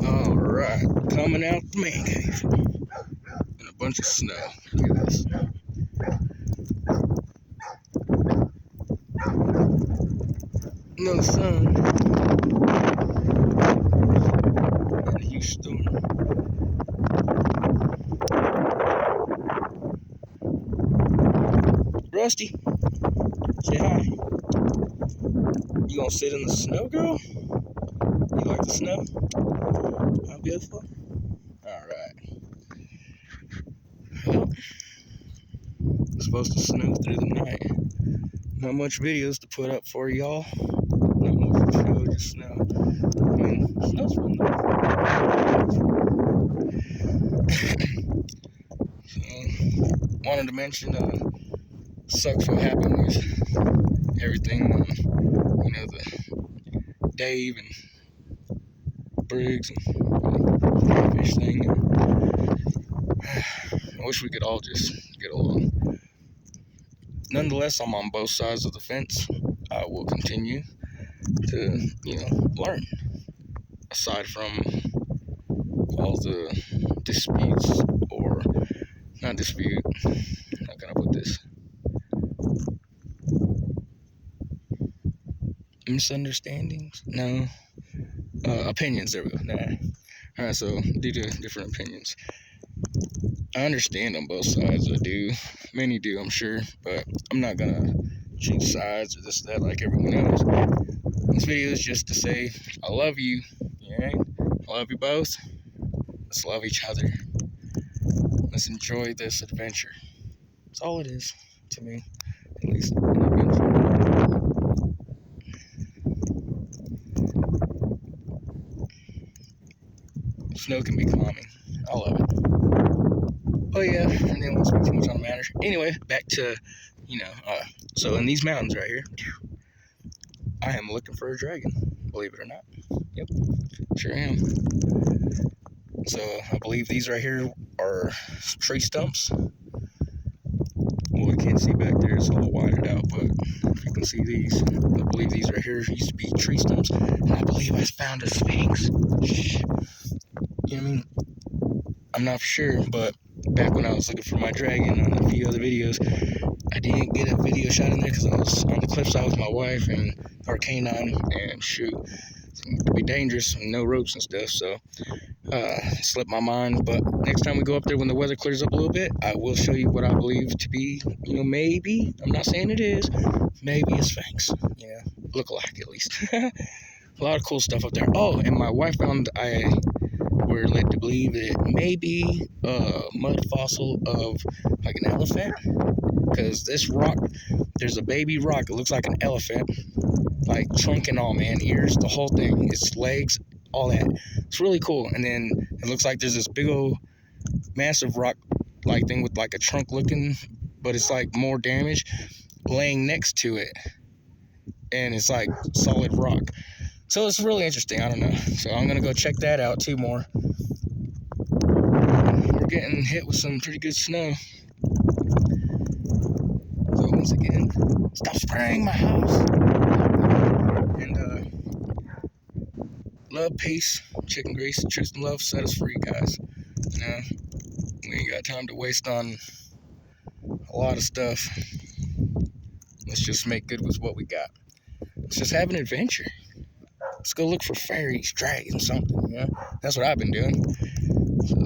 Alright, coming out the man cave. And a bunch of snow. Look at this. No sun. And a huge storm. Rusty, say hi. You gonna sit in the snow, girl? You like the snow? How beautiful? Alright. Well, it's supposed to snow through the night. Not much videos to put up for y'all. Not much to show, just snow. I mean, snow's fun though. So, wanted to mention, sucks what happened with everything, the Dave and Briggs and fish thing. I wish we could all just get along. Nonetheless, I'm on both sides of the fence. I will continue to, learn. Aside from all the disputes, or not dispute, how can I put this? Misunderstandings? No. Opinions, there we go. Nah. Alright, so due to different opinions. I understand on both sides, I do. Many do, I'm sure, but I'm not gonna choose sides or this or that like everyone else. This video is just to say, I love you, alright? I love you both. Let's love each other. Let's enjoy this adventure. That's all it is, to me, at least, an adventure. Snow can be calming. I love it. Oh yeah, and then won't speak too much on the matter. Anyway, back to, so in these mountains right here, I am looking for a dragon, believe it or not. Yep, sure am. So I believe these right here are tree stumps. Well, you can't see back there, it's all widened out, but if you can see these, I believe these right here used to be tree stumps, and I believe I found a sphinx. You know what I mean? I'm not sure, but back when I was looking for my dragon on a few other videos, I didn't get a video shot in there because I was on the cliffside with my wife and our canine, and shoot, it could be dangerous and no ropes and stuff, so slipped my mind. But next time we go up there when the weather clears up a little bit, I will show you what I believe to be, maybe, I'm not saying it is, maybe a sphinx, look alike at least. A lot of cool stuff up there. Oh, and my wife found, we're led to believe that it may be a mud fossil of like an elephant, because this rock, there's a baby rock, it looks like an elephant, like trunk and all, man, ears, the whole thing, its legs, all that. It's really cool. And then it looks like there's this big old massive rock like thing with like a trunk looking, but it's like more damaged, laying next to it, and it's like solid rock. So it's really interesting. I don't know. So I'm gonna go check that out. 2 more. We're getting hit with some pretty good snow. So once again, stop spraying my house. And love, peace, chicken grease, truth and love set us free, guys. We ain't got time to waste on a lot of stuff. Let's just make good with what we got. Let's just have an adventure. Let's go look for fairies, dragons, something, That's what I've been doing. So,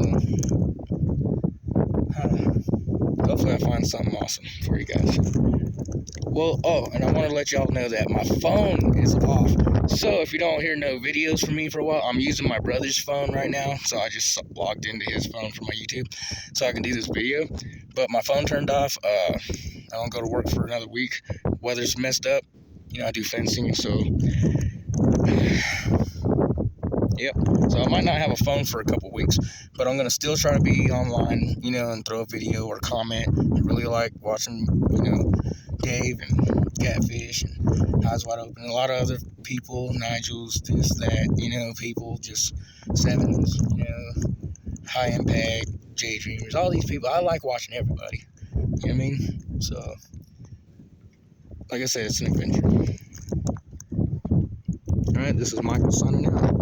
hopefully I find something awesome for you guys. Well, and I want to let y'all know that my phone is off. So if you don't hear no videos from me for a while, I'm using my brother's phone right now. So I just logged into his phone from my YouTube so I can do this video. But my phone turned off. I don't go to work for another week. Weather's messed up. I do fencing, so yep. So I might not have a phone for a couple weeks, but I'm gonna still try to be online, and throw a video or comment. I really like watching, Dave and Catfish and Eyes Wide Open, a lot of other people, Nigel's, this, that, people, just Sevens, High Impact, J Dreamers, all these people. I like watching everybody. You know what I mean? So, like I said, it's an adventure. Alright, this is Michael signing out.